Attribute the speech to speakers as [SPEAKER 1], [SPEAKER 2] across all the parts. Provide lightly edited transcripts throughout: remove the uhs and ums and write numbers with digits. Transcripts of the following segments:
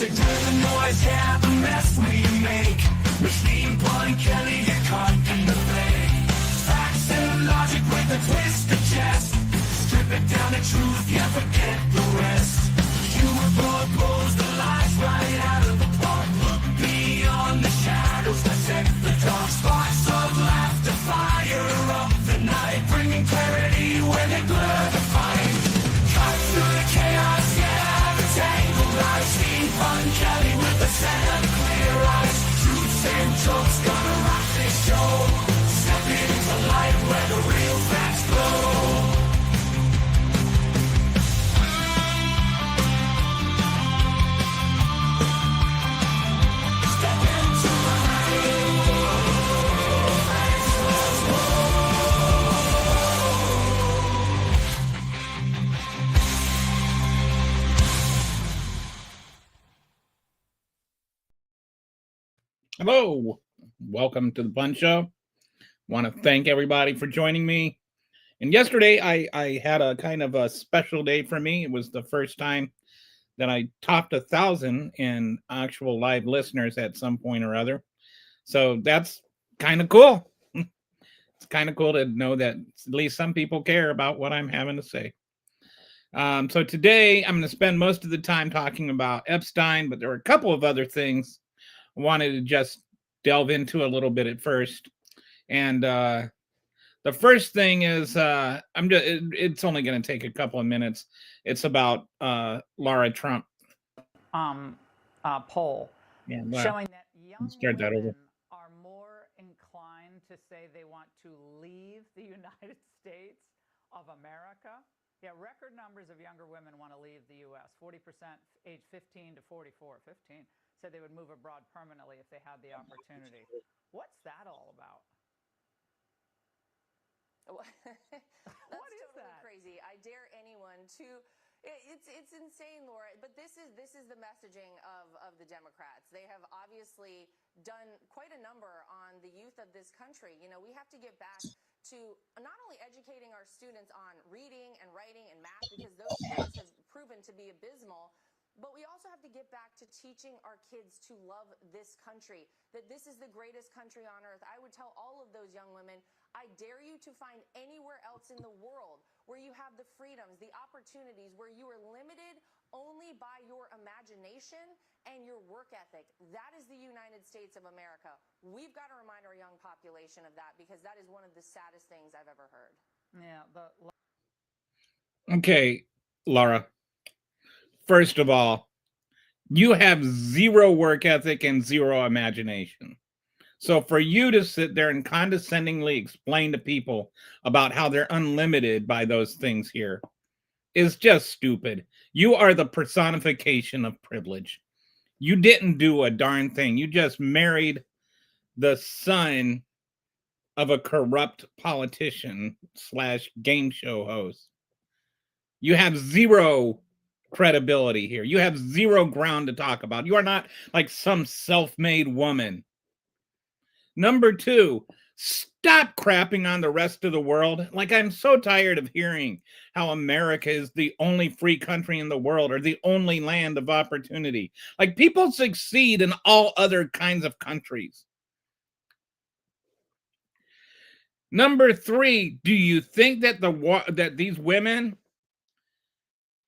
[SPEAKER 1] Music with the noise, yeah, the mess we make. Machine Blunt Kelly, get caught in the fake. Facts and logic with a twist of chest. Strip it down to truth, yeah, forget the rest. Humor blows the lies right out of the park. Look beyond the shadows, dissect the dark. Sparks of laughter fire up the night, bringing clarity where they blur the fight. Cut through the chaos, yeah, the tangled lies. Steampunk Kelly with a set of clear eyes. Truths and jokes gonna rock this show. Step into light where the real facts glow.
[SPEAKER 2] Hello, welcome to the Punch Show. Want to thank everybody for joining me. And yesterday I had a kind of a special day for me. It was the first time that I topped 1,000 in actual live listeners at some point or other. So that's kind of cool. It's kind of cool to know that at least some people care about what I'm having to say. So today I'm going to spend most of the time talking about Epstein, but there are a couple of other things I wanted to just delve into a little bit at first. And the first thing is it's only going to take a couple of minutes. It's about Laura Trump.
[SPEAKER 3] Poll showing that young
[SPEAKER 2] that
[SPEAKER 3] women are more inclined to say they want to leave the United States of America. Yeah, record numbers of younger women want to leave the U.S. 40% age 15 to 44. 15 said they would move abroad permanently if they had the opportunity. What's that all about?
[SPEAKER 4] What is totally that? Crazy. I dare anyone to. It's insane, Laura. But this is the messaging of the Democrats. They have obviously done quite a number on the youth of this country. You know, we have to get back to not only educating our students on reading and writing and math, because those skills have proven to be abysmal. But we also have to get back to teaching our kids to love this country, that this is the greatest country on earth. I would tell all of those young women, I dare you to find anywhere else in the world where you have the freedoms, the opportunities, where you are limited only by your imagination and your work ethic. That is the United States of America. We've got to remind our young population of that, because that is one of the saddest things I've ever heard.
[SPEAKER 3] Yeah.
[SPEAKER 2] Okay, Laura. First of all, you have zero work ethic and zero imagination. So for you to sit there and condescendingly explain to people about how they're unlimited by those things here is just stupid. You are the personification of privilege. You didn't do a darn thing. You just married the son of a corrupt politician / game show host. You have zero credibility here. You have zero ground to talk about. You are not like some self-made woman. Number two, stop crapping on the rest of the world. Like, I'm so tired of hearing how America is the only free country in the world or the only land of opportunity. Like, people succeed in all other kinds of countries. Number three, do you think that that these women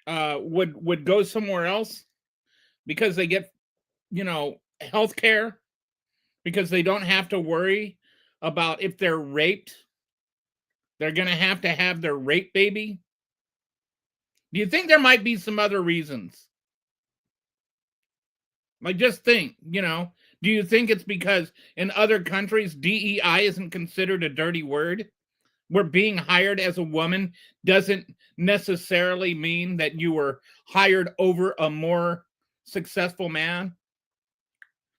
[SPEAKER 2] would go somewhere else because they get, health care, because they don't have to worry about if they're raped, they're going to have their rape baby? Do you think there might be some other reasons? Like, just think, do you think it's because in other countries DEI isn't considered a dirty word? Where being hired as a woman doesn't necessarily mean that you were hired over a more successful man?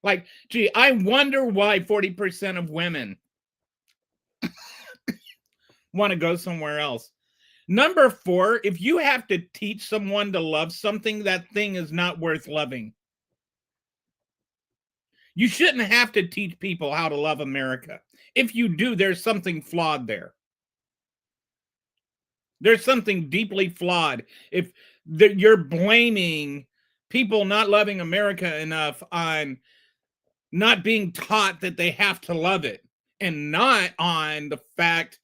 [SPEAKER 2] Like, gee, I wonder why 40% of women want to go somewhere else. Number four, if you have to teach someone to love something, that thing is not worth loving. You shouldn't have to teach people how to love America. If you do, there's something flawed there. There's something deeply flawed if you're blaming people not loving America enough on not being taught that they have to love it, and not on the fact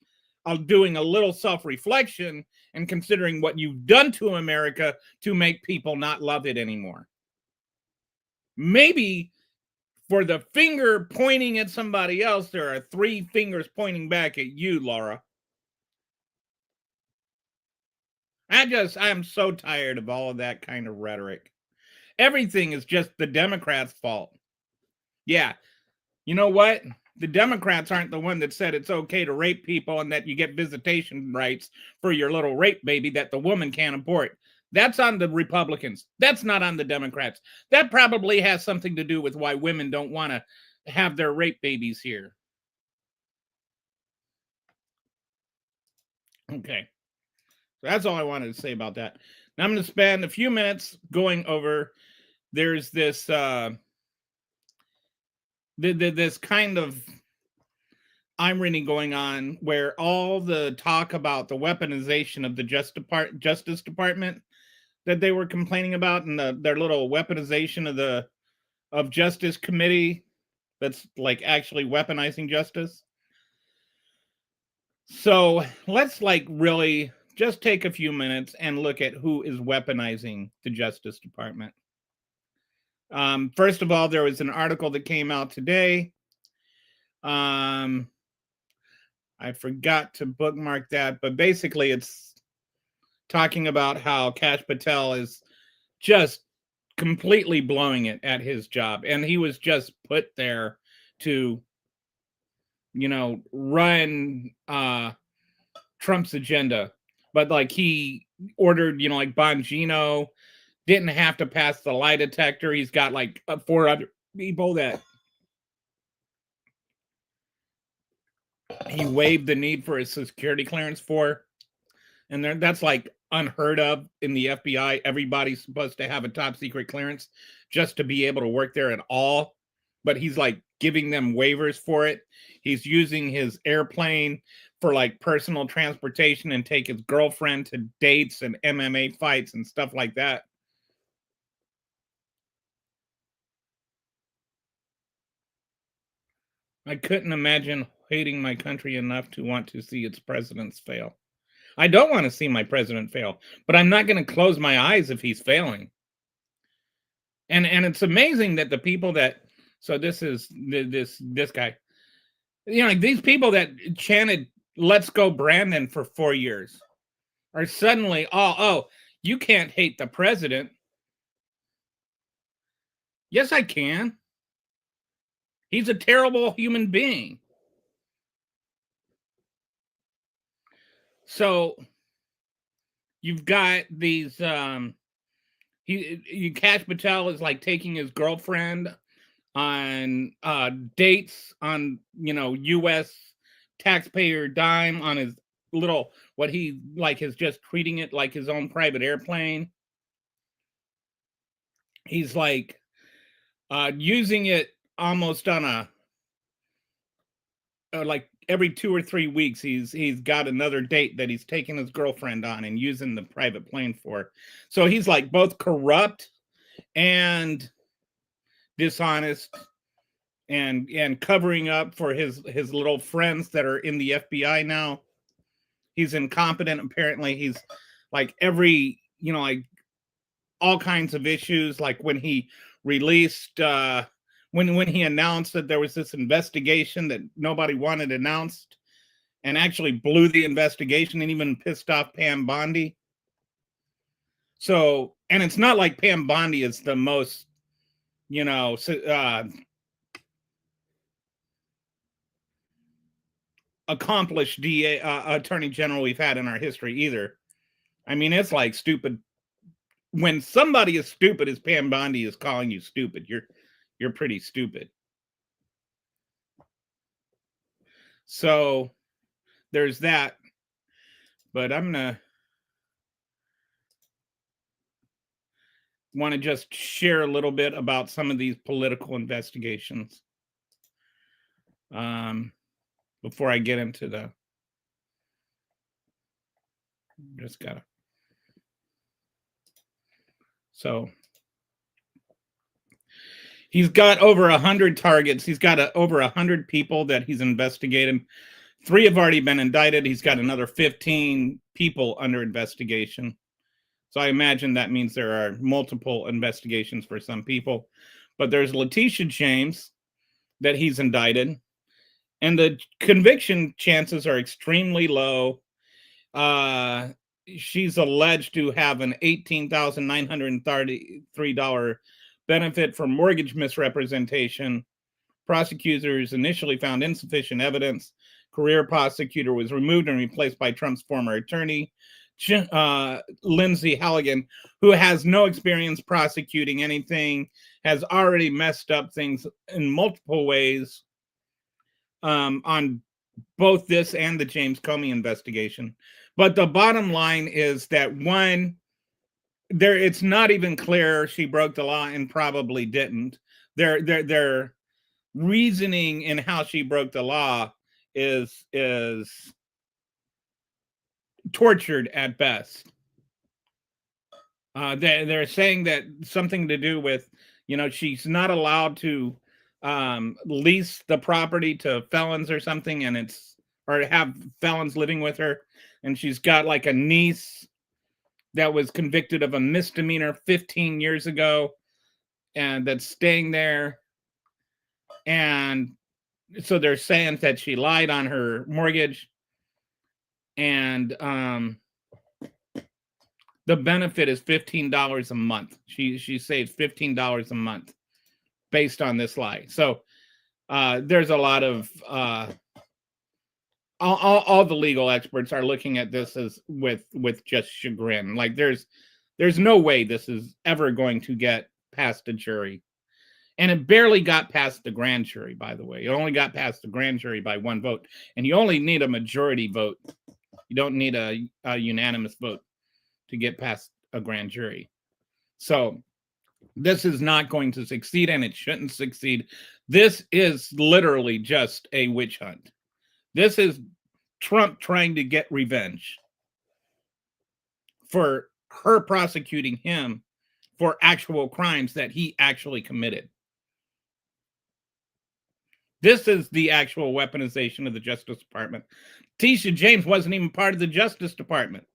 [SPEAKER 2] of doing a little self-reflection and considering what you've done to America to make people not love it anymore. Maybe for the finger pointing at somebody else, there are 3 fingers pointing back at you, Laura. I'm so tired of all of that kind of rhetoric. Everything is just the Democrats' fault. Yeah. You know what? The Democrats aren't the one that said it's okay to rape people and that you get visitation rights for your little rape baby that the woman can't abort. That's on the Republicans. That's not on the Democrats. That probably has something to do with why women don't want to have their rape babies here. Okay. So that's all I wanted to say about that. Now I'm going to spend a few minutes going over, there's this this kind of irony going on where all the talk about the weaponization of the Justice Department that they were complaining about, and their little weaponization of Justice Committee that's like actually weaponizing justice. So let's like really just take a few minutes and look at who is weaponizing the Justice Department. First of all, there was an article that came out today. I forgot to bookmark that, but basically it's talking about how Kash Patel is just completely blowing it at his job. And he was just put there to, run Trump's agenda. But like he ordered, like Bongino didn't have to pass the lie detector. He's got like 4 other people that he waived the need for a security clearance for. And that's like unheard of in the FBI. Everybody's supposed to have a top secret clearance just to be able to work there at all. But he's like giving them waivers for it. He's using his airplane for like personal transportation and take his girlfriend to dates and MMA fights and stuff like that. I couldn't imagine hating my country enough to want to see its presidents fail. I don't want to see my president fail, but I'm not going to close my eyes if he's failing. And it's amazing that the people that, so this is this guy, like these people that chanted "Let's go Brandon" for 4 years are suddenly, oh, you can't hate the president. Yes, I can. He's a terrible human being. So you've got these Kash Patel is like taking his girlfriend on dates on US taxpayer dime on his little, what he like is just treating it like his own private airplane. He's like using it almost on a like every 2 or 3 weeks he's got another date that he's taking his girlfriend on and using the private plane for. So he's like both corrupt and dishonest and covering up for his little friends that are in the FBI now. He's incompetent apparently. He's like every like all kinds of issues, like when he released when he announced that there was this investigation that nobody wanted announced, and actually blew the investigation and even pissed off Pam Bondi. So, and it's not like Pam Bondi is the most, accomplished DA attorney general we've had in our history either. I mean, it's like stupid. When somebody as stupid as Pam Bondi is calling you stupid, you're pretty stupid. So there's that. But I'm gonna want to just share a little bit about some of these political investigations before I get into the so He's got over 100 targets. He's got over 100 people that he's investigating. 3 have already been indicted. He's got another 15 people under investigation. So I imagine that means there are multiple investigations for some people. But there's Letitia James that he's indicted. And the conviction chances are extremely low. She's alleged to have an $18,933 benefit for mortgage misrepresentation. Prosecutors initially found insufficient evidence. Career prosecutor was removed and replaced by Trump's former attorney, Lindsay Halligan, who has no experience prosecuting anything, has already messed up things in multiple ways on both this and the James Comey investigation. But the bottom line is that one, it's not even clear she broke the law and probably didn't. Their reasoning in how she broke the law is tortured at best. They're saying that something to do with, she's not allowed to lease the property to felons or something, or have felons living with her, and she's got like a niece that was convicted of a misdemeanor 15 years ago and that's staying there, and so they're saying that she lied on her mortgage, and the benefit is $15 a month. She saves $15 a month based on this lie. So there's a lot of all the legal experts are looking at this as with just chagrin. Like there's no way this is ever going to get past a jury. And it barely got past the grand jury, by the way. It only got past the grand jury by 1 vote. And you only need a majority vote. You don't need a unanimous vote to get past a grand jury. So this is not going to succeed, and it shouldn't succeed. This is literally just a witch hunt. This is Trump trying to get revenge for her prosecuting him for actual crimes that he actually committed. This is the actual weaponization of the Justice Department. Letitia James wasn't even part of the Justice Department.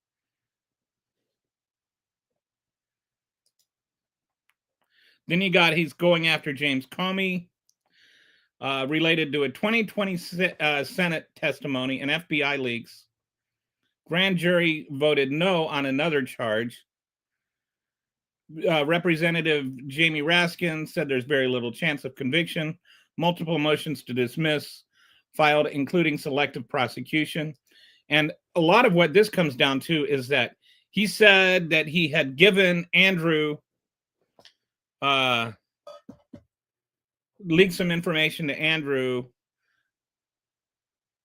[SPEAKER 2] Then you got, he's going after James Comey, related to a 2020 Senate testimony and FBI leaks. Grand jury voted no on another charge. Representative Jamie Raskin said there's very little chance of conviction. Multiple motions to dismiss filed, including selective prosecution. And a lot of what this comes down to is that he said that he had given Andrew, leaked some information to Andrew,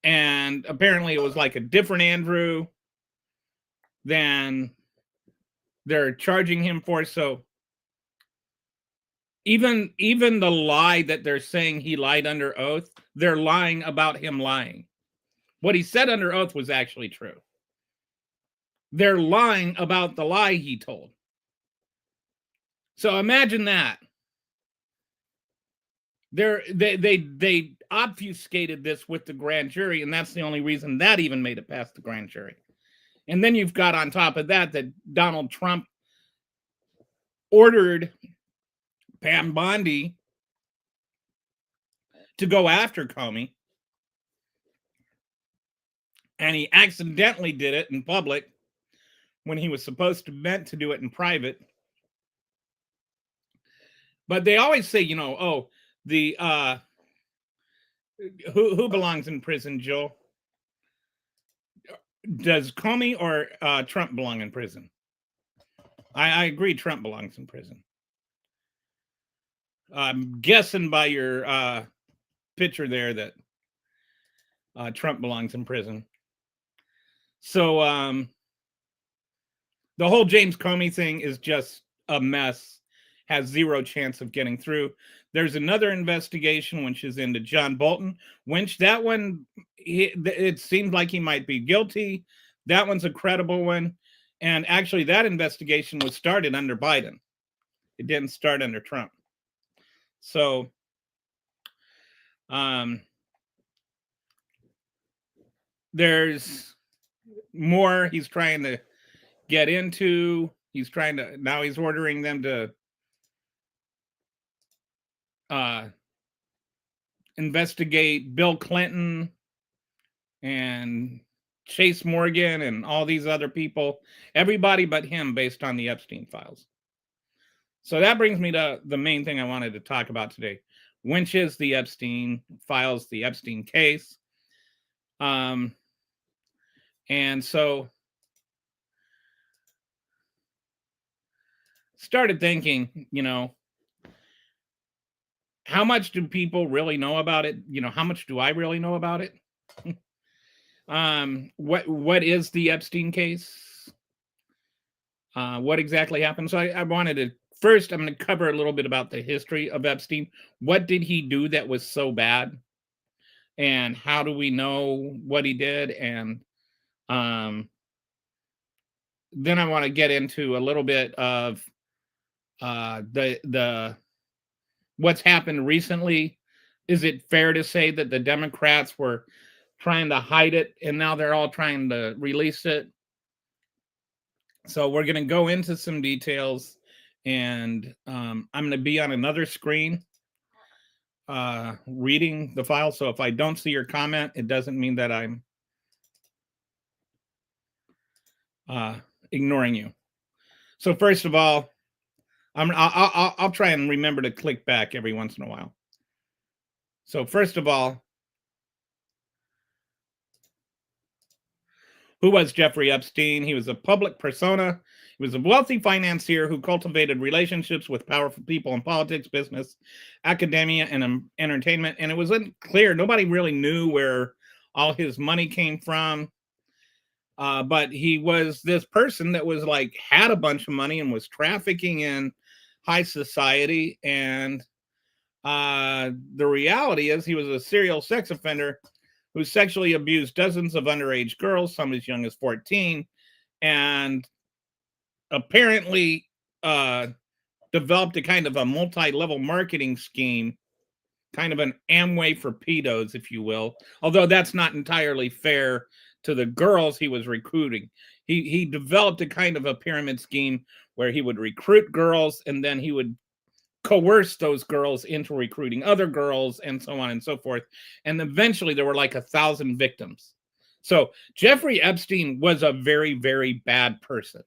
[SPEAKER 2] and apparently it was like a different Andrew than they're charging him for. So even the lie that they're saying he lied under oath, they're lying about him lying. What he said under oath was actually true. They're lying about the lie he told. So imagine that. They obfuscated this with the grand jury, and that's the only reason that even made it past the grand jury. And then you've got on top of that Donald Trump ordered Pam Bondi to go after Comey, and he accidentally did it in public when he was meant to do it in private. But they always say, who belongs in prison, Joel? Does Comey or Trump belong in prison? I agree Trump belongs in prison. I'm guessing by your picture there that Trump belongs in prison. So the whole James Comey thing is just a mess, has zero chance of getting through. There's another investigation which is into John Bolton, which that one, it seemed like he might be guilty. That one's a credible one. And actually that investigation was started under Biden. It didn't start under Trump. So, um, there's more he's trying to get into. Now he's ordering them to investigate Bill Clinton and Chase Morgan and all these other people, everybody but him, based on the Epstein files. So that brings me to the main thing I wanted to talk about today, which is the Epstein files, the Epstein case. And so started thinking, how much do people really know about it? How much do I really know about it? What is the Epstein case? What exactly happened? So I wanted to first, I'm going to cover a little bit about the history of Epstein. What did he do that was so bad? And how do we know what he did? And then I want to get into a little bit of the what's happened recently. Is it fair to say that the Democrats were trying to hide it and now they're all trying to release it? So we're going to go into some details, and I'm going to be on another screen reading the file. So if I don't see your comment, it doesn't mean that I'm ignoring you. So first of all, I'll try and remember to click back every once in a while. So first of all, who was Jeffrey Epstein? He was a public persona. He was a wealthy financier who cultivated relationships with powerful people in politics, business, academia, and entertainment. And it was unclear. Nobody really knew where all his money came from. But he was this person that was like, had a bunch of money and was trafficking in high society. And the reality is he was a serial sex offender who sexually abused dozens of underage girls, some as young as 14, and apparently developed a kind of a multi-level marketing scheme, kind of an Amway for pedos, if you will, although that's not entirely fair to the girls he was recruiting. He developed a kind of a pyramid scheme where he would recruit girls and then he would coerce those girls into recruiting other girls and so on and so forth. And eventually there were like 1,000 victims. So Jeffrey Epstein was a very, very bad person.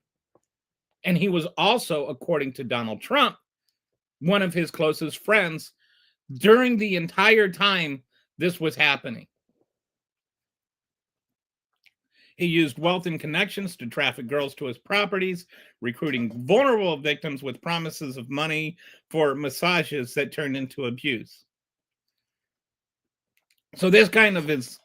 [SPEAKER 2] And he was also, according to Donald Trump, one of his closest friends during the entire time this was happening. He used wealth and connections to traffic girls to his properties, recruiting vulnerable victims with promises of money for massages that turned into abuse. So this kind of is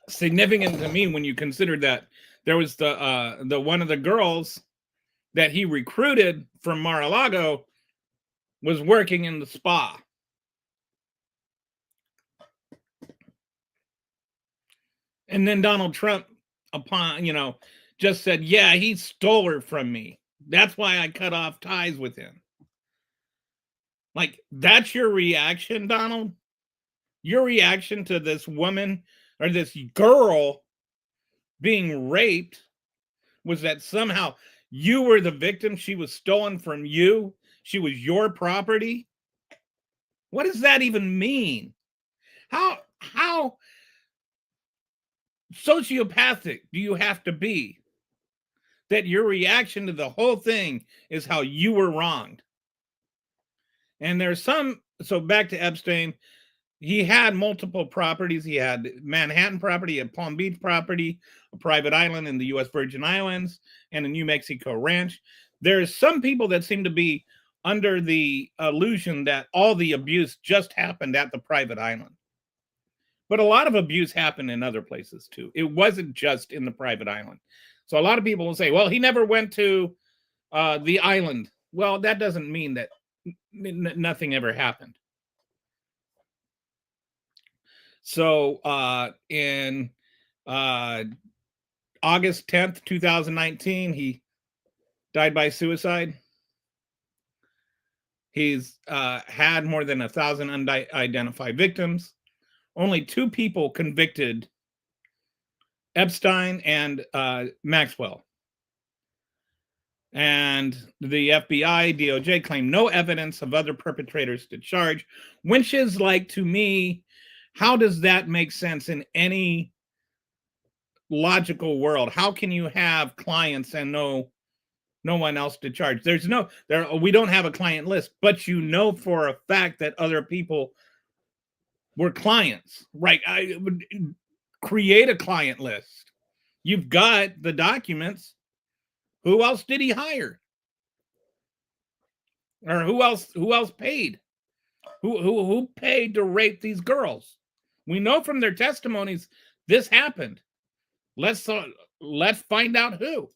[SPEAKER 2] significant to me when you consider that there was the one of the girls that he recruited from Mar-a-Lago was working in the spa. And then Donald Trump, just said, yeah, he stole her from me. That's why I cut off ties with him. Like, that's your reaction, Donald? Your reaction to this woman or this girl being raped was that somehow you were the victim. She was stolen from you. She was your property. What does that even mean? How sociopathic do you have to be that your reaction to the whole thing is how you were wronged? And there's so back to Epstein, he had multiple properties. He had Manhattan property, a Palm Beach property, a private island in the U.S. Virgin Islands, and a New Mexico ranch. There's some people that seem to be under the illusion that all the abuse just happened at the private island. But a lot of abuse happened in other places too. It wasn't just in the private island. So a lot of people will say, well, he never went to the island. Well, that doesn't mean that nothing ever happened. So in August 10th, 2019, he died by suicide. He's had more than 1,000 unidentified victims. Only 2 people convicted: Epstein and Maxwell. And the FBI, DOJ claim no evidence of other perpetrators to charge, which is like, to me, how does that make sense in any logical world? How can you have clients and no one else to charge? We don't have a client list, but you know for a fact that other people were clients, right? I would create a client list. You've got the documents. Who else did he hire? Or who else paid? Who paid to rape these girls? We know from their testimonies this happened. Let's find out who.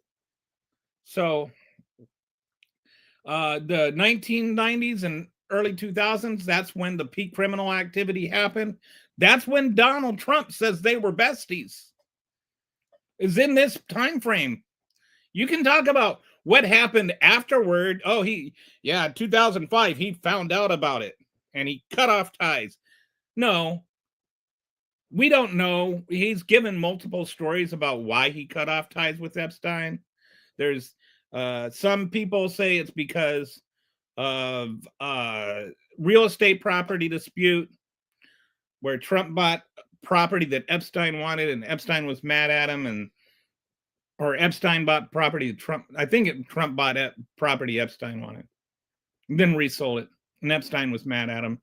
[SPEAKER 2] So the 1990s and early 2000s, that's when the peak criminal activity happened. That's when Donald Trump says they were besties. Is in this time frame. You can talk about what happened afterward. 2005, he found out about it and he cut off ties. No, we don't know. He's given multiple stories about why he cut off ties with Epstein. There's some people say it's because of real estate property dispute where Trump bought property that Epstein wanted and Epstein was mad at him, or Epstein bought property Trump. I think Trump bought property Epstein wanted, and then resold it, and Epstein was mad at him,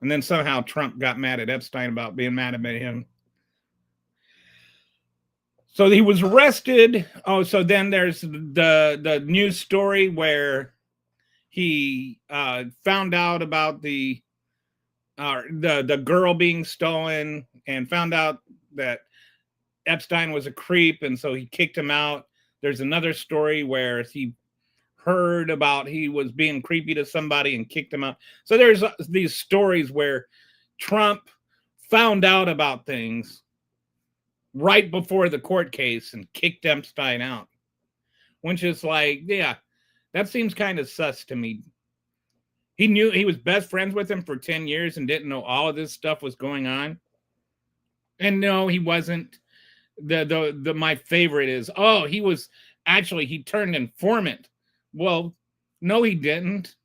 [SPEAKER 2] and then somehow Trump got mad at Epstein about being mad at him. So he was arrested. Oh, so then there's the news story where he found out about the girl being stolen and found out that Epstein was a creep, and so he kicked him out. There's another story where he heard about he was being creepy to somebody and kicked him out. So there's these stories where Trump found out about things right before the court case and kicked Epstein out, which is like, yeah, that seems kind of sus to me. He knew he was best friends with him for 10 years and didn't know all of this stuff was going on. And no, he wasn't. My favorite is, he turned informant. Well, no, he didn't.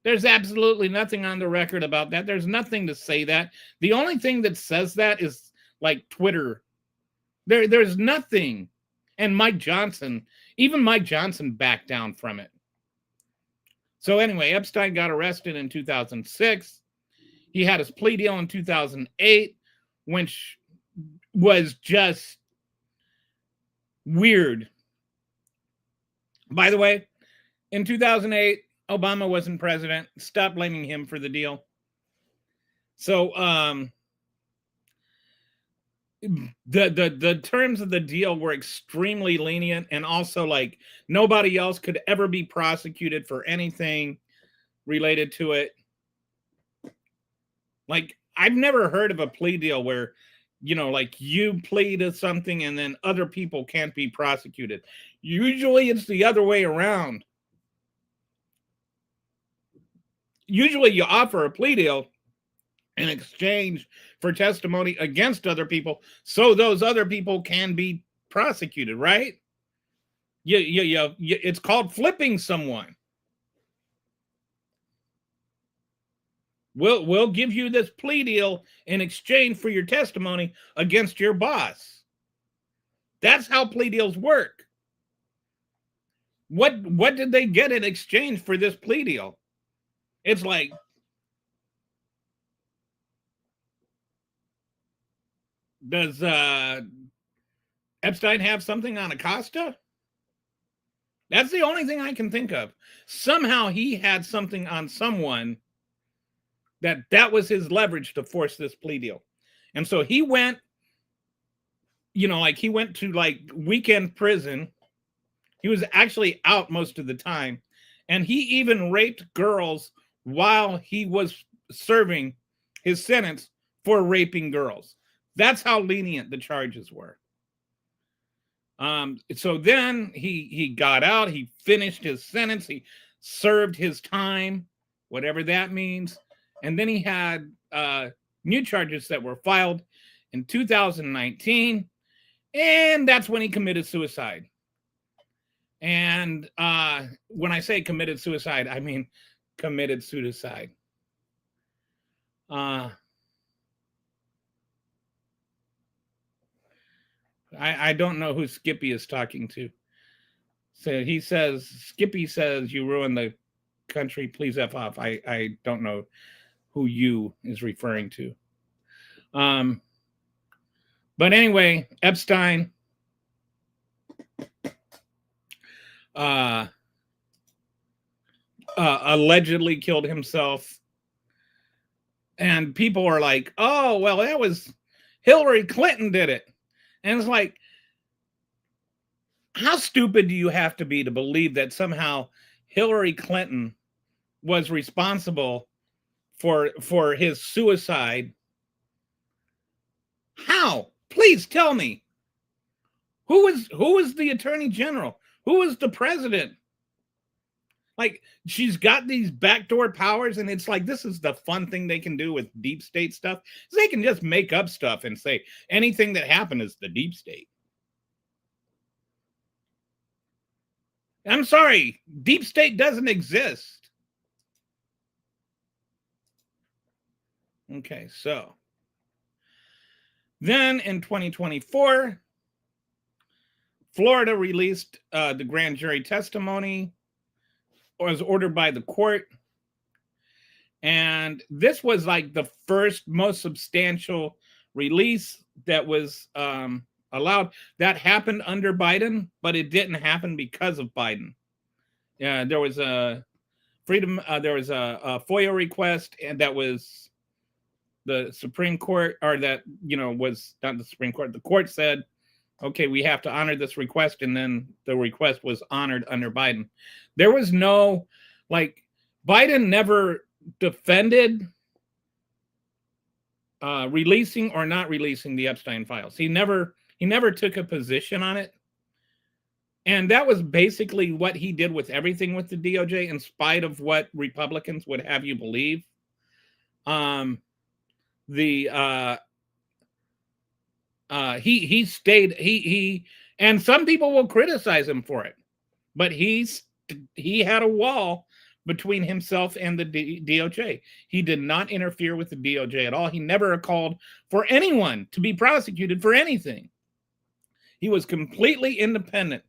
[SPEAKER 2] There's absolutely nothing on the record about that. There's nothing to say that. The only thing that says that is like Twitter. There's nothing. And even Mike Johnson backed down from it. So anyway, Epstein got arrested in 2006. He had his plea deal in 2008, which was just weird. By the way, in 2008, Obama wasn't president. Stop blaming him for the deal. So the terms of the deal were extremely lenient, and also like nobody else could ever be prosecuted for anything related to it. Like, I've never heard of a plea deal where, like you plead to something and then other people can't be prosecuted. Usually it's the other way around. Usually you offer a plea deal in exchange for testimony against other people so those other people can be prosecuted, right? It's called flipping someone. We'll give you this plea deal in exchange for your testimony against your boss. That's how plea deals work. What did they get in exchange for this plea deal? It's like, does Epstein have something on Acosta? That's the only thing I can think of. Somehow he had something on someone that was his leverage to force this plea deal. And so he went, he went to like weekend prison. He was actually out most of the time. And he even raped girls while he was serving his sentence for raping girls. That's how lenient the charges were. So then he got out, he finished his sentence, he served his time whatever that means. And then he had new charges that were filed in 2019, and that's when he committed suicide. And when I say committed suicide, I mean committed suicide. I don't know who Skippy is talking to. So he says, Skippy says, you ruined the country, please F off. I don't know who you is referring to. But anyway, Epstein allegedly killed himself. And people are like, oh, well, that was Hillary Clinton did it. And it's like, how stupid do you have to be to believe that somehow Hillary Clinton was responsible for his suicide? How? Please tell me. Who is the attorney general? Who is the president? Like, she's got these backdoor powers, and it's like, this is the fun thing they can do with deep state stuff. They can just make up stuff and say anything that happened is the deep state. I'm sorry, deep state doesn't exist. Okay, so then in 2024, Florida released the grand jury testimony, was ordered by the court. And this was like the first most substantial release that was allowed. That happened under Biden, but it didn't happen because of Biden. There was a there was a FOIA request, and that was the Supreme Court, or that, was not the Supreme Court. The court said, okay, we have to honor this request, and then the request was honored under Biden. There was no, Biden never defended releasing or not releasing the Epstein files. He never took a position on it. And that was basically what he did with everything with the DOJ, in spite of what Republicans would have you believe. He stayed, and some people will criticize him for it, but he had a wall between himself and the DOJ. He did not interfere with the DOJ at all. He never called for anyone to be prosecuted for anything. He was completely independent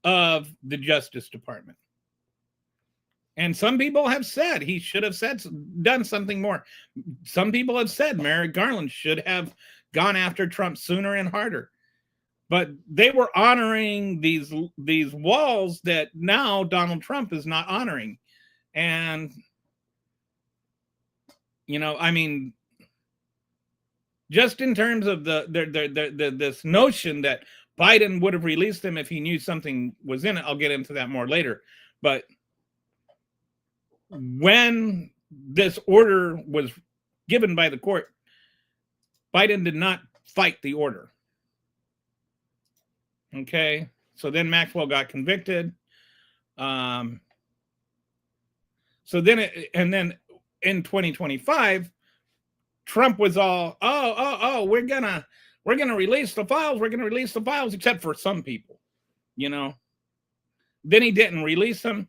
[SPEAKER 2] of the Justice Department. And some people have said he should have done something more. Some people have said Merrick Garland should have gone after Trump sooner and harder. But they were honoring these walls that now Donald Trump is not honoring. And, just in terms of this notion that Biden would have released them if he knew something was in it. I'll get into that more later. But when this order was given by the court, Biden did not fight the order. Okay, so then Maxwell got convicted. So then, and then in 2025, Trump was all, we're gonna release the files. We're gonna release the files, except for some people, Then he didn't release them.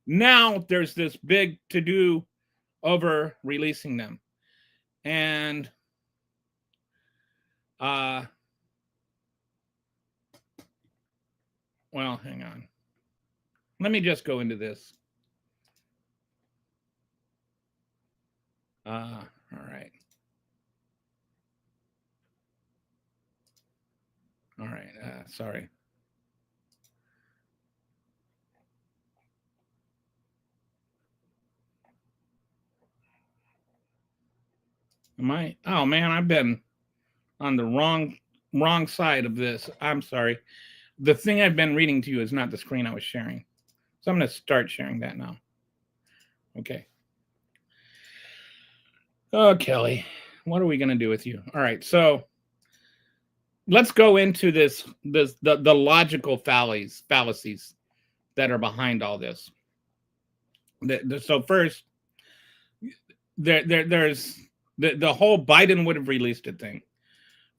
[SPEAKER 2] Now there's this big to-do over releasing them. And well, hang on. Let me just go into this. All right. All right. Sorry. Oh man, I've been on the wrong side of this. I'm sorry. The thing I've been reading to you is not the screen I was sharing. So I'm going to start sharing that now. Okay. Oh, Kelly, what are we going to do with you? All right. So let's go into the logical fallacies that are behind all this. So first, there's the whole Biden would have released it thing.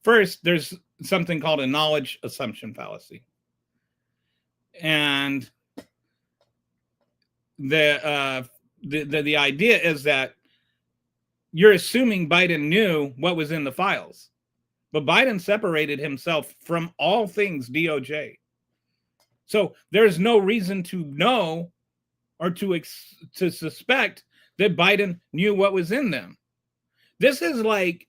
[SPEAKER 2] First, there's something called a knowledge assumption fallacy. And the idea is that you're assuming Biden knew what was in the files. But Biden separated himself from all things DOJ. So there's no reason to know or to suspect that Biden knew what was in them. This is like,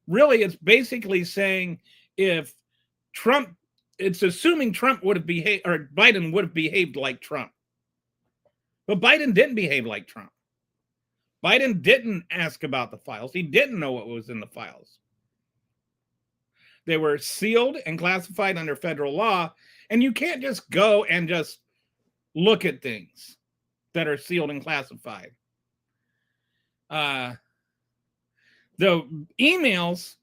[SPEAKER 2] really, it's basically saying if Trump, it's assuming Trump would have behaved, or Biden would have behaved like Trump. But Biden didn't behave like Trump. Biden didn't ask about the files. He didn't know what was in the files. They were sealed and classified under federal law, and you can't just go and just look at things that are sealed and classified. The emails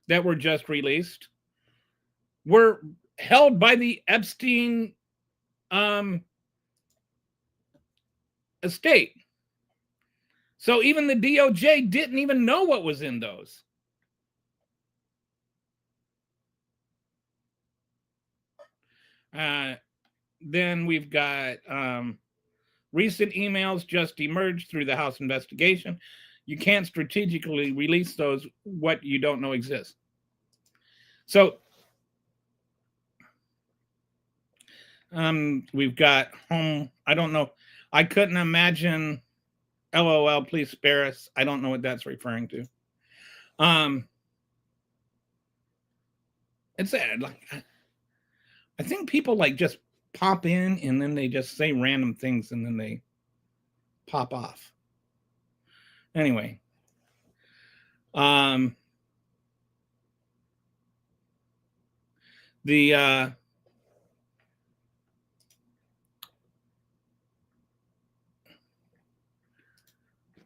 [SPEAKER 2] that were just released were held by the Epstein estate. So even the DOJ didn't even know what was in those. Then we've got recent emails just emerged through the House investigation. You can't strategically release those what you don't know exists. So we've got home. I don't know. I couldn't imagine. LOL, please spare us. I don't know what that's referring to. It's like, I think people like just pop in and then they just say random things and then they pop off. Anyway, they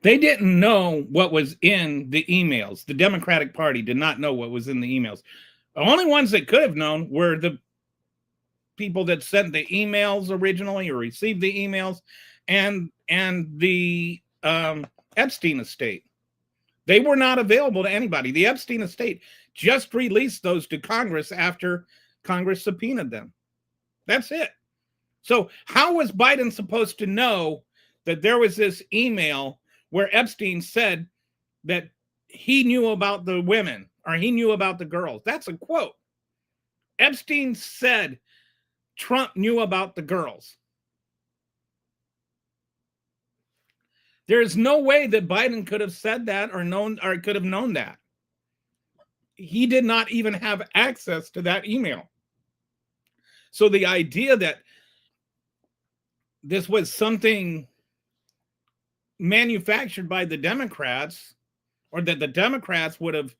[SPEAKER 2] didn't know what was in the emails. The Democratic Party did not know what was in the emails. The only ones that could have known were the people that sent the emails originally or received the emails, and the Epstein estate. They were not available to anybody. The Epstein estate just released those to Congress after Congress subpoenaed them. That's it. So how was Biden supposed to know that there was this email where Epstein said that he knew about the women or he knew about the girls? That's a quote. Epstein said Trump knew about the girls. There's no way that Biden could have said that or could have known that. He did not even have access to that email. So the idea that this was something manufactured by the Democrats, or that the Democrats would have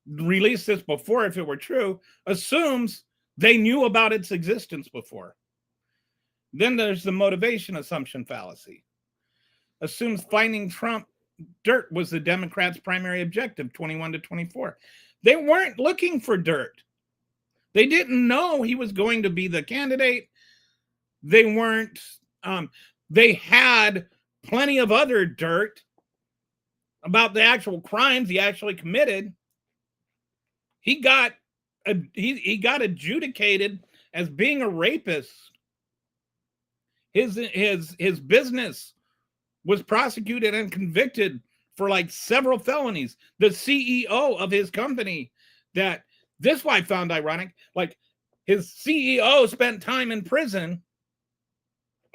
[SPEAKER 2] released this before if it were true, assumes they knew about its existence before. Then there's the motivation assumption fallacy. Assumes finding Trump dirt was the Democrats' primary objective, 21 to 24. They weren't looking for dirt. They didn't know he was going to be the candidate. They weren't, they had plenty of other dirt about the actual crimes he actually committed. He got adjudicated as being a rapist. His business was prosecuted and convicted for like several felonies. The CEO of his company, that this I found ironic, like his CEO spent time in prison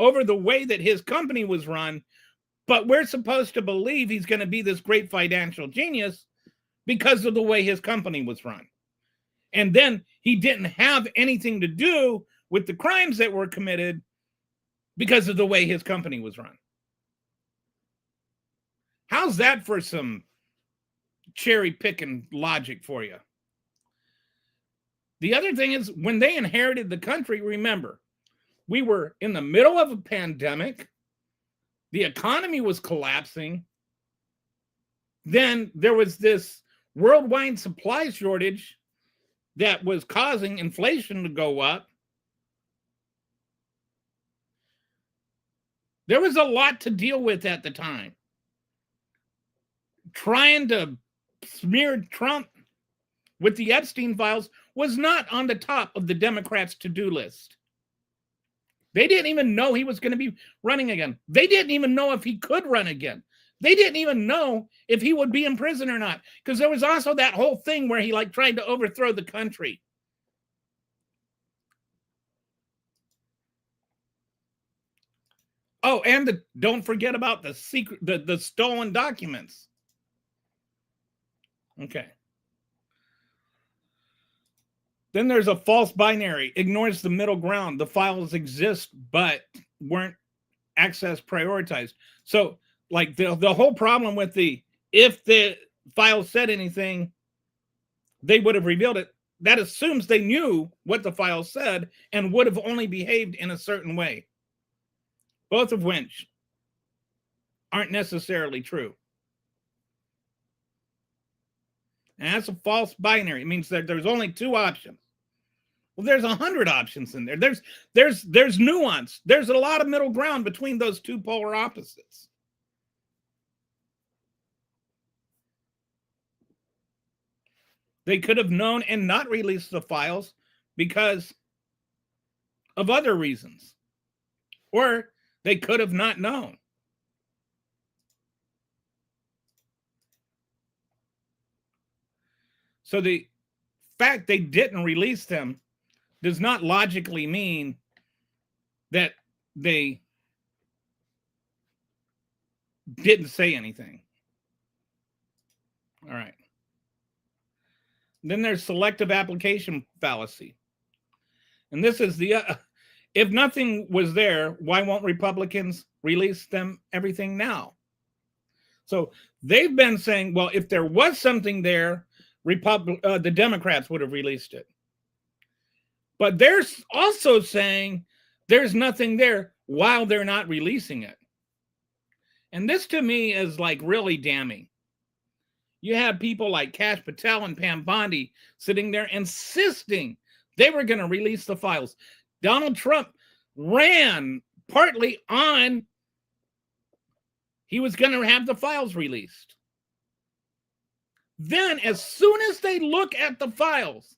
[SPEAKER 2] over the way that his company was run, but we're supposed to believe he's going to be this great financial genius because of the way his company was run. And then he didn't have anything to do with the crimes that were committed because of the way his company was run. How's that for some cherry picking logic for you? The other thing is, when they inherited the country, remember, we were in the middle of a pandemic. The economy was collapsing. Then there was this worldwide supply shortage that was causing inflation to go up. There was a lot to deal with at the time. trying to smear Trump with the Epstein files was not on the top of the Democrats' to-do list. They didn't even know he was going to be running again. They didn't even know if he could run again. They didn't even know if he would be in prison or not, because there was also that whole thing where he tried to overthrow the country. Oh, and don't forget about the secret, the stolen documents. Okay. Then there's a false binary, ignores the middle ground. The files exist, but weren't access prioritized. So, like the whole problem with if the files said anything, they would have revealed it. That assumes they knew what the files said and would have only behaved in a certain way. Both of which aren't necessarily true. And that's a false binary. It means that there's only two options. Well, there's 100 options in there. There's nuance. There's a lot of middle ground between those two polar opposites. They could have known and not released the files because of other reasons. Or they could have not known. So the fact they didn't release them does not logically mean that they didn't say anything. All right. Then there's selective application fallacy. And this is if nothing was there, why won't Republicans release everything now? So they've been saying, well, if there was something there, the Democrats would have released it. But they're also saying there's nothing there while they're not releasing it. And this to me is really damning. You have people like Kash Patel and Pam Bondi sitting there insisting they were going to release the files. Donald Trump ran partly on he was going to have the files released. Then, as soon as they look at the files,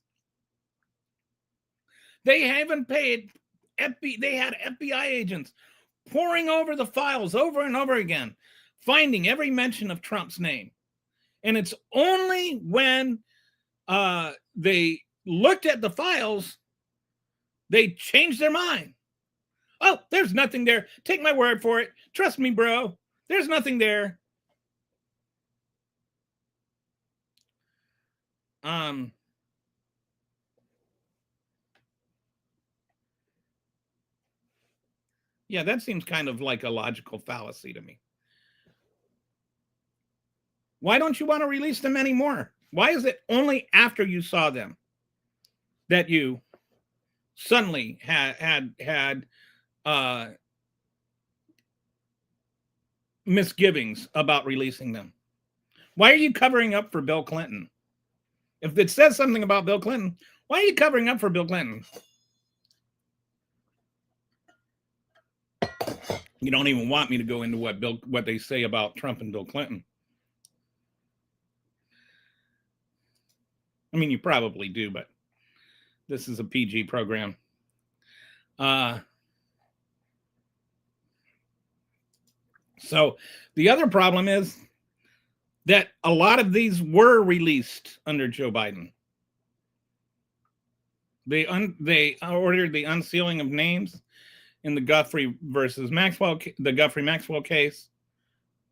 [SPEAKER 2] they haven't paid. They had FBI agents poring over the files over and over again, finding every mention of Trump's name. And it's only when they looked at the files, they changed their mind. Oh, there's nothing there. Take my word for it. Trust me, bro. There's nothing there. Yeah, that seems kind of like a logical fallacy to me. Why don't you want to release them anymore? Why is it only after you saw them that you suddenly had misgivings about releasing them? Why are you covering up for Bill Clinton? If it says something about Bill Clinton, why are you covering up for Bill Clinton? You don't even want me to go into what they say about Trump and Bill Clinton. I mean, you probably do, but this is a PG program. So the other problem is that a lot of these were released under Joe Biden. They ordered the unsealing of names in the Guthrie versus Maxwell, the Guthrie Maxwell case.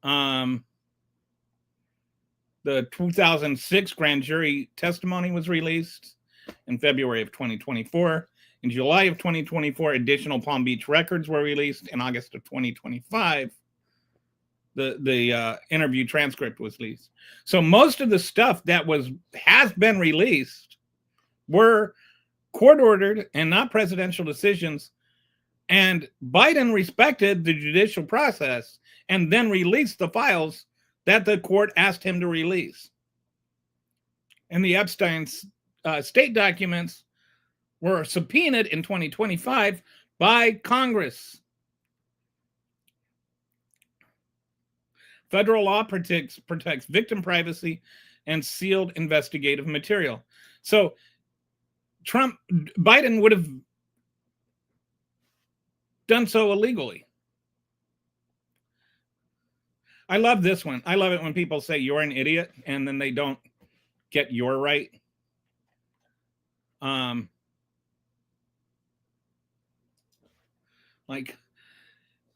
[SPEAKER 2] The 2006 grand jury testimony was released in February of 2024. In July of 2024, additional Palm Beach records were released. In August of 2025, the interview transcript was released. So most of the stuff that has been released were court-ordered and not presidential decisions. And Biden respected the judicial process and then released the files that the court asked him to release. And the Epstein state documents were subpoenaed in 2025 by Congress. Federal law protects victim privacy and sealed investigative material. So Biden would have done so illegally. I love this one. I love it when people say you're an idiot and then they don't get your right. Like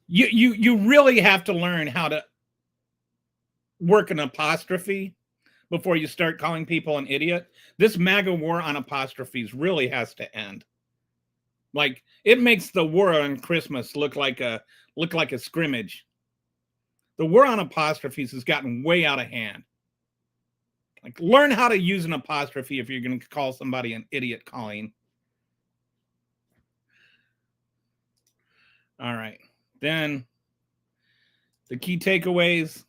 [SPEAKER 2] you really have to learn how to work an apostrophe before you start calling people an idiot. This MAGA war on apostrophes really has to end. Like, it makes the war on Christmas look like a scrimmage. The war on apostrophes has gotten way out of hand. Like, learn how to use an apostrophe if you're going to call somebody an idiot, Colleen. All right. Then the key takeaways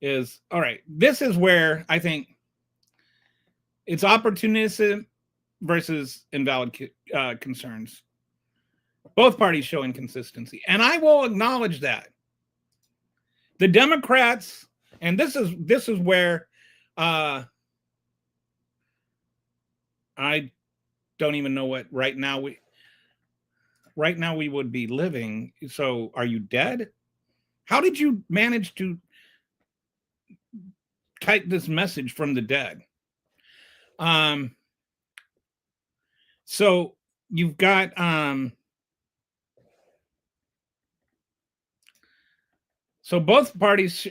[SPEAKER 2] is, all right, this is where I think it's opportunism versus invalid concerns. Both parties show inconsistency, and I will acknowledge that. The Democrats, and this is where I don't even know what right now we would be living. So are you dead? How did you manage to kite this message from the dead? So you've got so both parties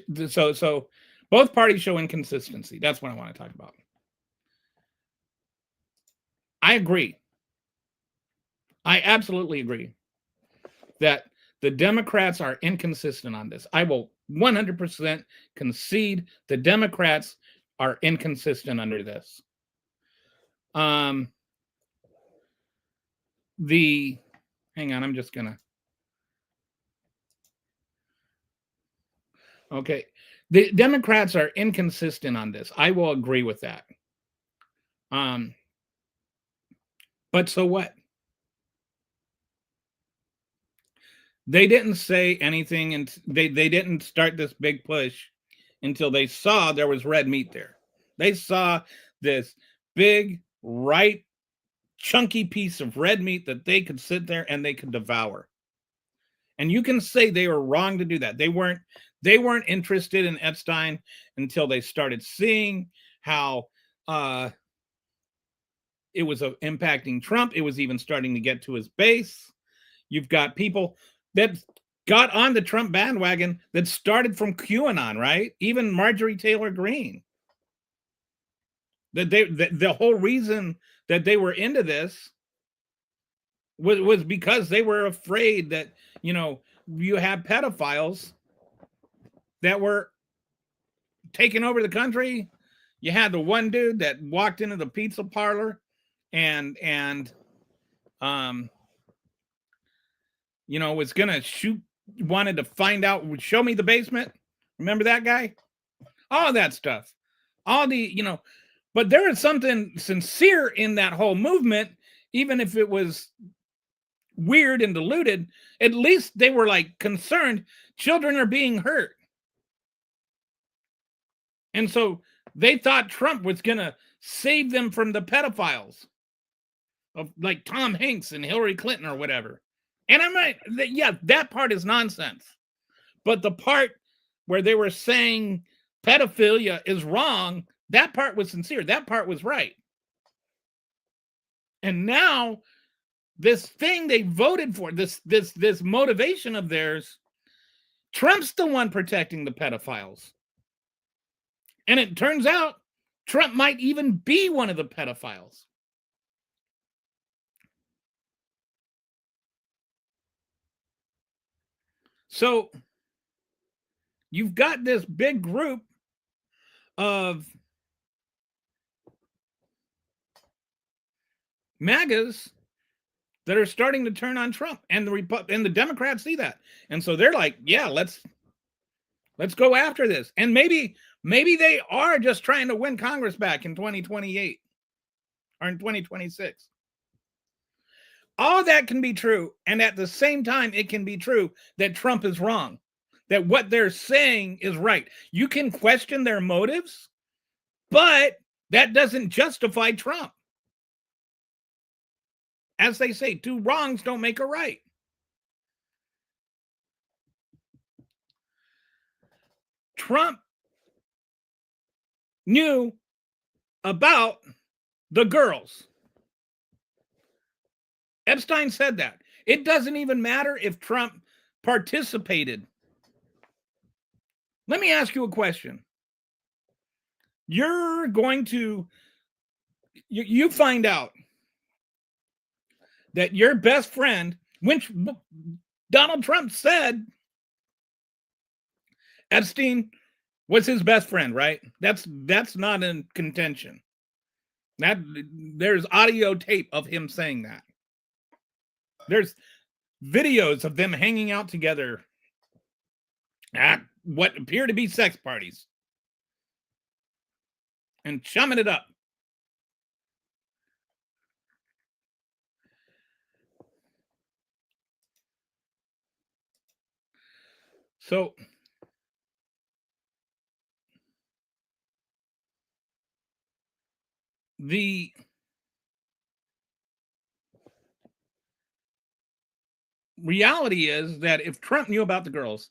[SPEAKER 2] both parties show inconsistency. That's what I want to talk about. I agree. I absolutely agree that the Democrats are inconsistent on this. I will 100% concede the Democrats are inconsistent under this. Hang on, I'm just gonna. Okay. The Democrats are inconsistent on this. I will agree with that. But so what? They didn't say anything, and they didn't start this big push until they saw there was red meat there. They saw this big, right, chunky piece of red meat that they could sit there and they could devour. And you can say they were wrong to do that. They weren't interested in Epstein until they started seeing how it was impacting Trump. It was even starting to get to his base. You've got people that got on the Trump bandwagon that started from QAnon, right? Even Marjorie Taylor Greene. The whole reason that they were into this was because they were afraid that, you know, you have pedophiles that were taking over the country. You had the one dude that walked into the pizza parlor and you know, was gonna shoot, wanted to find out, show me the basement. Remember that guy? All that stuff. All the, you know, but there is something sincere in that whole movement, even if it was weird and diluted. At least they were like concerned children are being hurt. And so they thought Trump was gonna save them from the pedophiles of like Tom Hanks and Hillary Clinton or whatever. And I'm right, yeah, that part is nonsense. But the part where they were saying pedophilia is wrong, that part was sincere. That part was right. And now this thing they voted for, this motivation of theirs, Trump's the one protecting the pedophiles. And it turns out Trump might even be one of the pedophiles. So you've got this big group of MAGAs that are starting to turn on Trump, and the Democrats see that, and so they're like, "Yeah, let's go after this." And maybe they are just trying to win Congress back in 2028 or in 2026. All that can be true, and at the same time, it can be true that Trump is wrong. that what they're saying is right. You can question their motives, but that doesn't justify Trump. As they say, two wrongs don't make a right. Trump knew about the girls. Epstein said that. It doesn't even matter if Trump participated. Let me ask you a question. You're going to, you find out that your best friend, which Donald Trump said Epstein was his best friend, right? That's not in contention. That there's audio tape of him saying that. There's videos of them hanging out together at what appear to be sex parties and chumming it up. So the reality is that if Trump knew about the girls,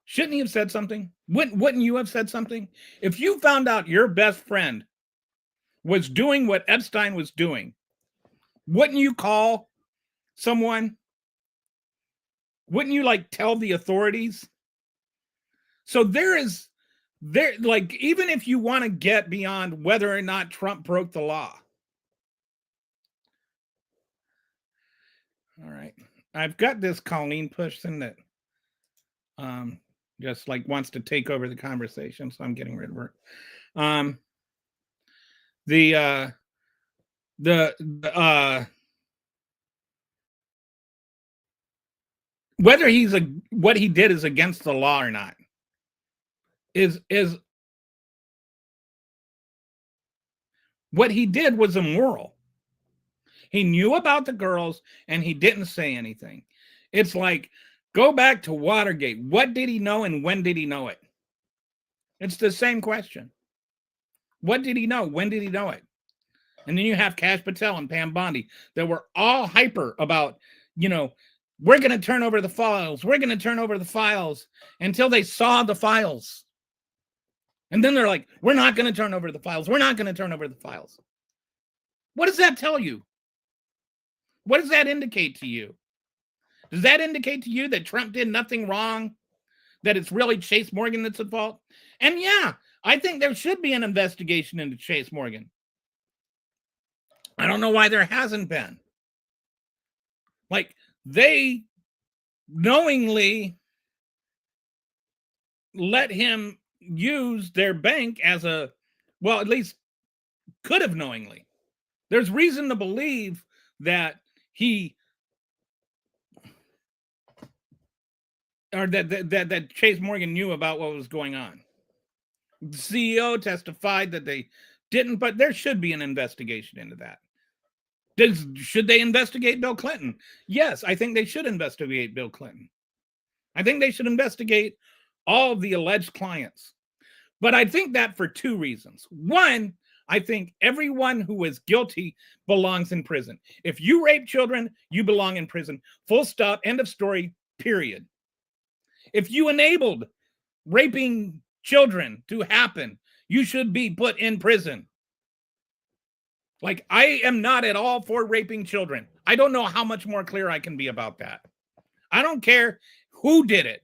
[SPEAKER 2] shouldn't he have said something? Wouldn't you have said something? If you found out your best friend was doing what Epstein was doing, wouldn't you call someone? Wouldn't you like tell the authorities? So there, like, even if you want to get beyond whether or not Trump broke the law. All right. I've got this Colleen person that just like wants to take over the conversation, so I'm getting rid of her. Whether what he did is against the law or not is what he did was immoral. He knew about the girls and he didn't say anything. It's like, go back to Watergate. What did he know and when did he know it? It's the same question. What did he know? When did he know it? And then you have Kash Patel and Pam Bondi that were all hyper about, we're going to turn over the files. We're going to turn over the files until they saw the files. And then they're like, we're not going to turn over the files. We're not going to turn over the files. What does that tell you? What does that indicate to you? Does that indicate to you that Trump did nothing wrong? That it's really Chase Morgan that's at fault? And yeah, I think there should be an investigation into Chase Morgan. I don't know why there hasn't been. Like, they knowingly let him use their bank as at least could have knowingly. There's reason to believe that that Chase Morgan knew about what was going on. The CEO testified that they didn't, but there should be an investigation into that. Should they investigate Bill Clinton? Yes, I think they should investigate Bill Clinton. I think they should investigate all of the alleged clients. But I think that for two reasons. One, I think everyone who is guilty belongs in prison. If you rape children, you belong in prison. Full stop, end of story, period. If you enabled raping children to happen, you should be put in prison. Like, I am not at all for raping children. I don't know how much more clear I can be about that. I don't care who did it.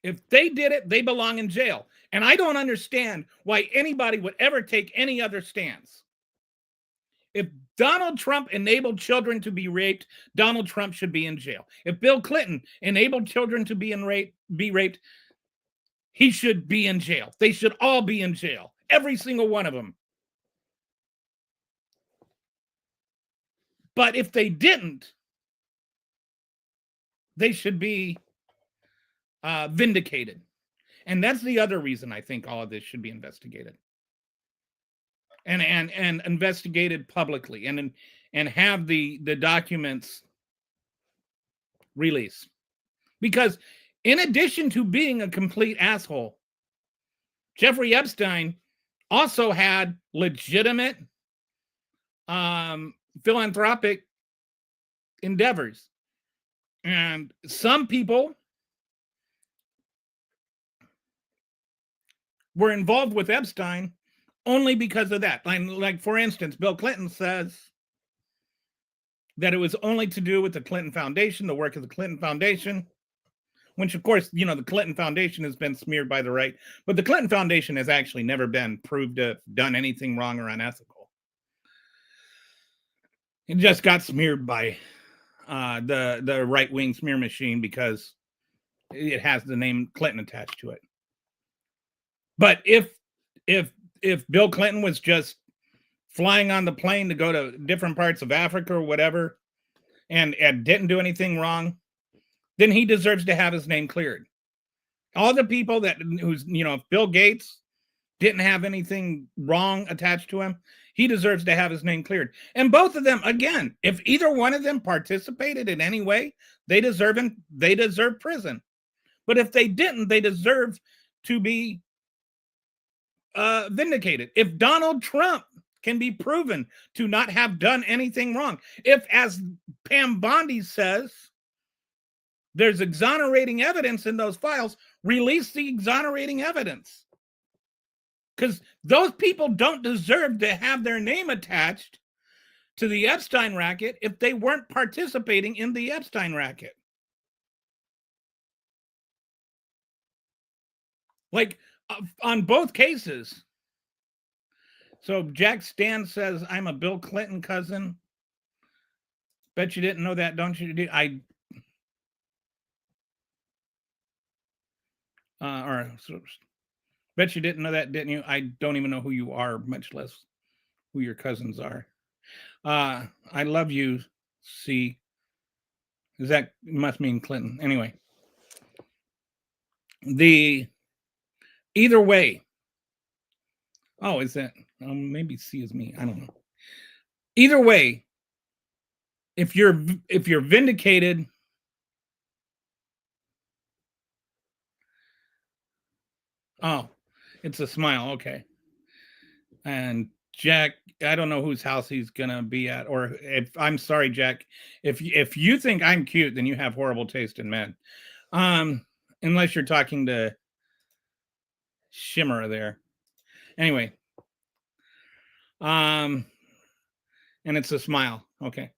[SPEAKER 2] If they did it, they belong in jail. And I don't understand why anybody would ever take any other stance. If Donald Trump enabled children to be raped, Donald Trump should be in jail. If Bill Clinton enabled children to be raped, he should be in jail. They should all be in jail. Every single one of them. But if they didn't, they should be vindicated. And that's the other reason I think all of this should be investigated. And investigated publicly and have the documents released. Because in addition to being a complete asshole, Jeffrey Epstein also had legitimate philanthropic endeavors. And some people were involved with Epstein only because of that. Like for instance, Bill Clinton says that it was only to do with the Clinton Foundation, the work of the Clinton Foundation, which of course, you know, the Clinton Foundation has been smeared by the right, but the Clinton Foundation has actually never been proved to have done anything wrong or unethical. It just got smeared by the right-wing smear machine because it has the name Clinton attached to it. But if Bill Clinton was just flying on the plane to go to different parts of Africa or whatever, and didn't do anything wrong, then he deserves to have his name cleared. All the people who's, you know, if Bill Gates didn't have anything wrong attached to him, he deserves to have his name cleared. And both of them, again, if either one of them participated in any way, they deserve prison. But if they didn't, they deserve to be vindicated. If Donald Trump can be proven to not have done anything wrong, if, as Pam Bondi says, there's exonerating evidence in those files, release the exonerating evidence. Because those people don't deserve to have their name attached to the Epstein racket if they weren't participating in the Epstein racket. Like on both cases. So Jack Stan says, I'm a Bill Clinton cousin. Bet you didn't know that, don't you? Bet you didn't know that, didn't you? I don't even know who you are, much less who your cousins are. I love you, C. That must mean Clinton. Anyway. Either way. Oh, is that? Maybe C is me. I don't know. Either way, if you're vindicated, oh, it's a smile. Okay. And Jack, I don't know whose house he's gonna be at, or if I'm sorry, Jack, if you think I'm cute, then you have horrible taste in men. Unless you're talking to Shimmer there. Anyway. And it's a smile. Okay.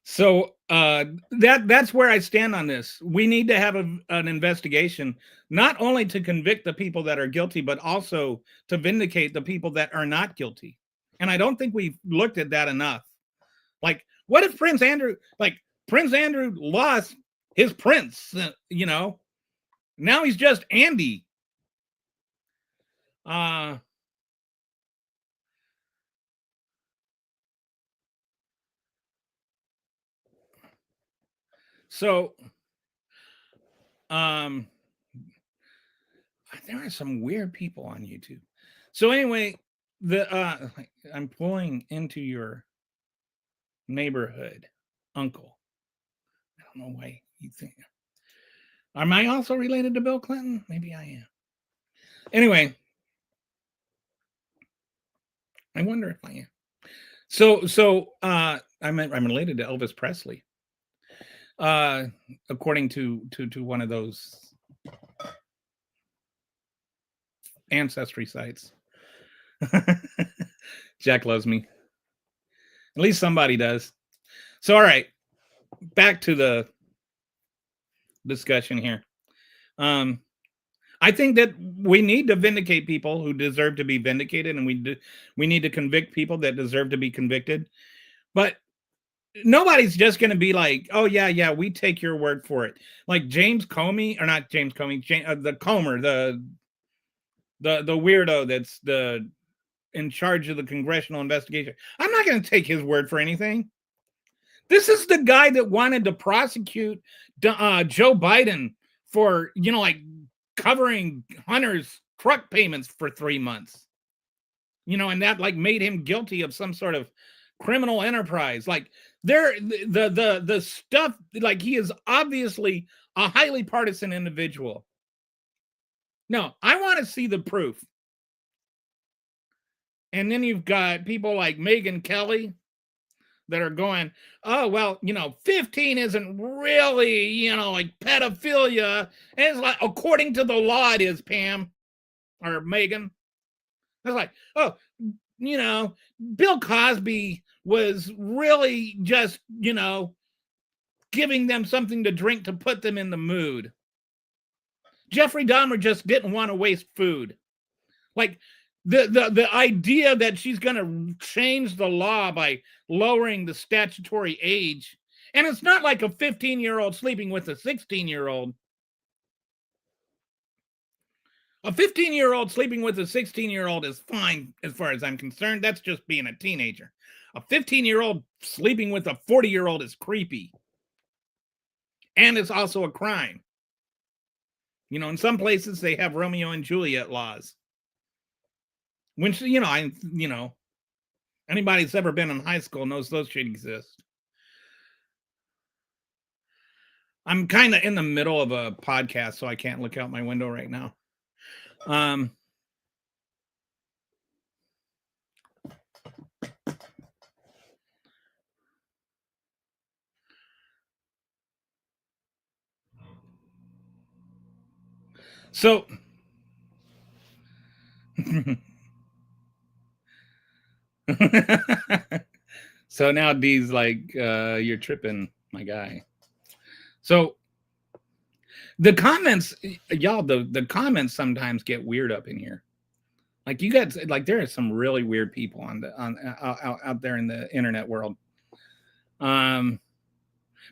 [SPEAKER 2] So that's where I stand on this. We need to have an investigation, not only to convict the people that are guilty, but also to vindicate the people that are not guilty. And I don't think we've looked at that enough. Like, what if Prince Andrew lost his prince, you know? Now he's just Andy. So, there are some weird people on YouTube. So anyway, I'm pulling into your neighborhood, uncle. I don't know why you think. Am I also related to Bill Clinton? Maybe I am. Anyway, I wonder if I am. So I'm related to Elvis Presley. According to one of those ancestry sites. Jack loves me. At least somebody does. So, all right, back to the discussion here. I think that we need to vindicate people who deserve to be vindicated, and we need to convict people that deserve to be convicted. But nobody's just going to be like, oh yeah, we take your word for it. Like James Comey, or not James Comey, the Comer, the weirdo that's in charge of the congressional investigation. I'm not going to take his word for anything. This is the guy that wanted to prosecute Joe Biden for, like covering Hunter's truck payments for 3 months. And that like made him guilty of some sort of criminal enterprise. Like the stuff, like, he is obviously a highly partisan individual. No, I want to see the proof. And then you've got people like Megyn Kelly that are going, oh, well, 15 isn't really, like pedophilia. And it's like, according to the law, it is, Pam or Megan. It's like, oh, Bill Cosby was really just, giving them something to drink to put them in the mood. Jeffrey Dahmer just didn't want to waste food. Like, the idea that she's going to change the law by lowering the statutory age, and it's not like a 15-year-old sleeping with a 16-year-old. A 15-year-old sleeping with a 16-year-old is fine as far as I'm concerned. That's just being a teenager. A 15-year-old sleeping with a 40-year-old is creepy. And it's also a crime. In some places they have Romeo and Juliet laws. Which, anybody that's ever been in high school knows those should exist. I'm kind of in the middle of a podcast, so I can't look out my window right now. So so now Dee's like, you're tripping, my guy. So the comments, y'all, the comments sometimes get weird up in here. Like, you guys, like, there are some really weird people out there in the internet world. But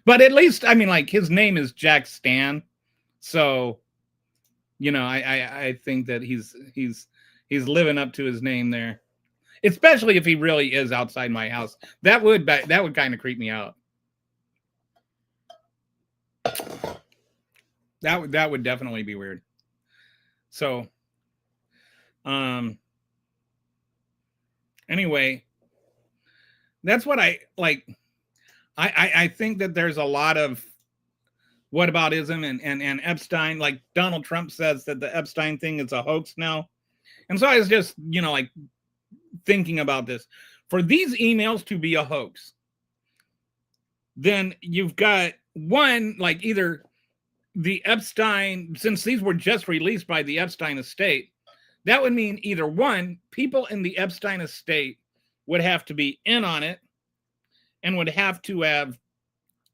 [SPEAKER 2] at least, I mean, like, his name is Jack Stan, so I think that he's living up to his name there. Especially if he really is outside my house. That would kind of creep me out. That would definitely be weird. So, anyway, that's what I like. I think that there's a lot of whataboutism and Epstein. Like, Donald Trump says that the Epstein thing is a hoax now. And so I was just, like, thinking about this. For these emails to be a hoax, then you've got one, like, either the Epstein, since these were just released by the Epstein estate, that would mean either one, people in the Epstein estate would have to be in on it and would have to have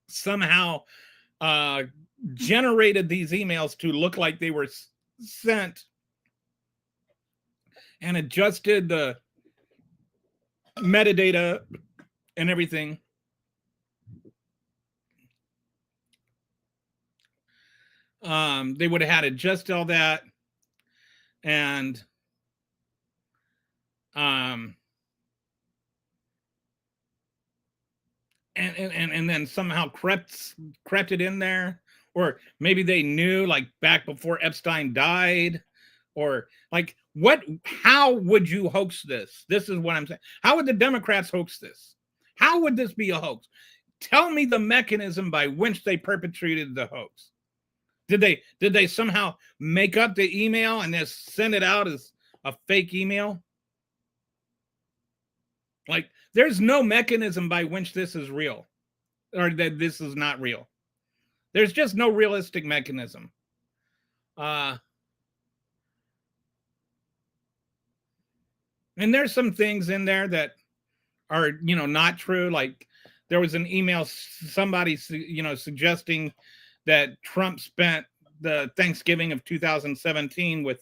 [SPEAKER 2] somehow generated these emails to look like they were sent and adjusted the metadata and everything. They would have had to adjust all that, and then somehow crept it in there, or maybe they knew, like, back before Epstein died, or like, how would you hoax this? This is what I'm saying. How would the Democrats hoax this? How would this be a hoax? Tell me the mechanism by which they perpetrated the hoax. Did they somehow make up the email and just send it out as a fake email? Like, there's no mechanism by which this is real, or that this is not real. There's just no realistic mechanism. And there's some things in there that are, not true. Like, there was an email, somebody, suggesting that Trump spent the Thanksgiving of 2017 with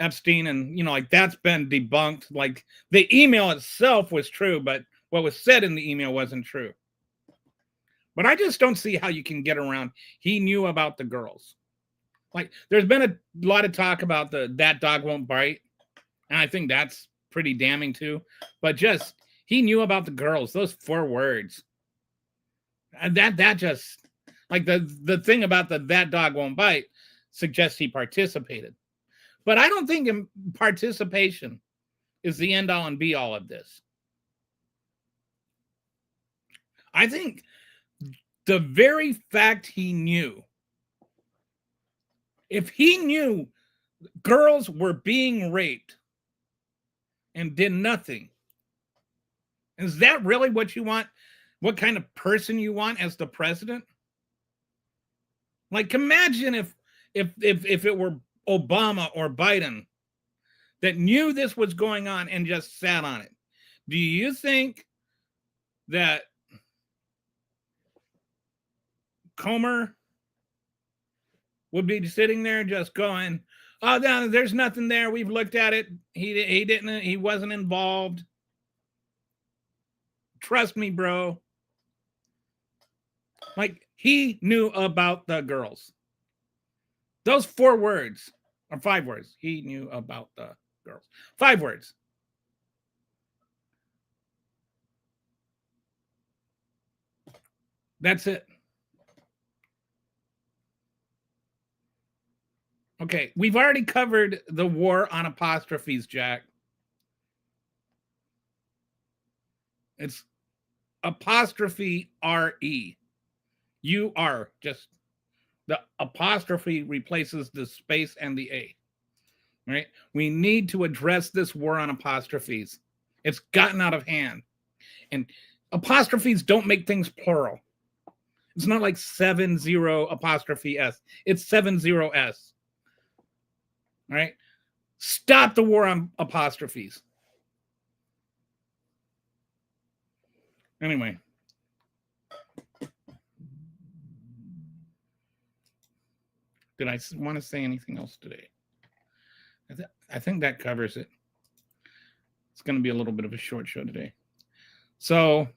[SPEAKER 2] Epstein, and like, that's been debunked. Like, the email itself was true, but what was said in the email wasn't true. But I just don't see how you can get around he knew about the girls. Like, there's been a lot of talk about that dog won't bite, and I think that's pretty damning too. But just, he knew about the girls, those 4 words, and that just, like, the thing about that dog won't bite suggests he participated. But I don't think participation is the end all and be all of this. I think the very fact he knew, if he knew girls were being raped and did nothing, is that really what you want? What kind of person you want as the president? Like, imagine if it were Obama or Biden that knew this was going on and just sat on it. Do you think that Comer would be sitting there just going, "Oh, no, there's nothing there. We've looked at it. He wasn't involved. Trust me, bro." Like, he knew about the girls. Those 4 words or 5 words. He knew about the girls. 5 words. That's it. Okay, we've already covered the war on apostrophes, Jack. It's apostrophe R-E. You are just, the apostrophe replaces the space and the A. Right? We need to address this war on apostrophes. It's gotten out of hand. And apostrophes don't make things plural. It's not like 70 apostrophe S. It's 70S. All right? Stop the war on apostrophes. Anyway. Did I want to say anything else today? I think that covers it. It's going to be a little bit of a short show today. So,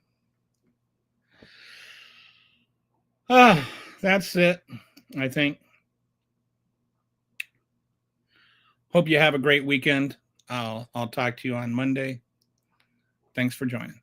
[SPEAKER 2] that's it, I think. Hope you have a great weekend. I'll talk to you on Monday. Thanks for joining.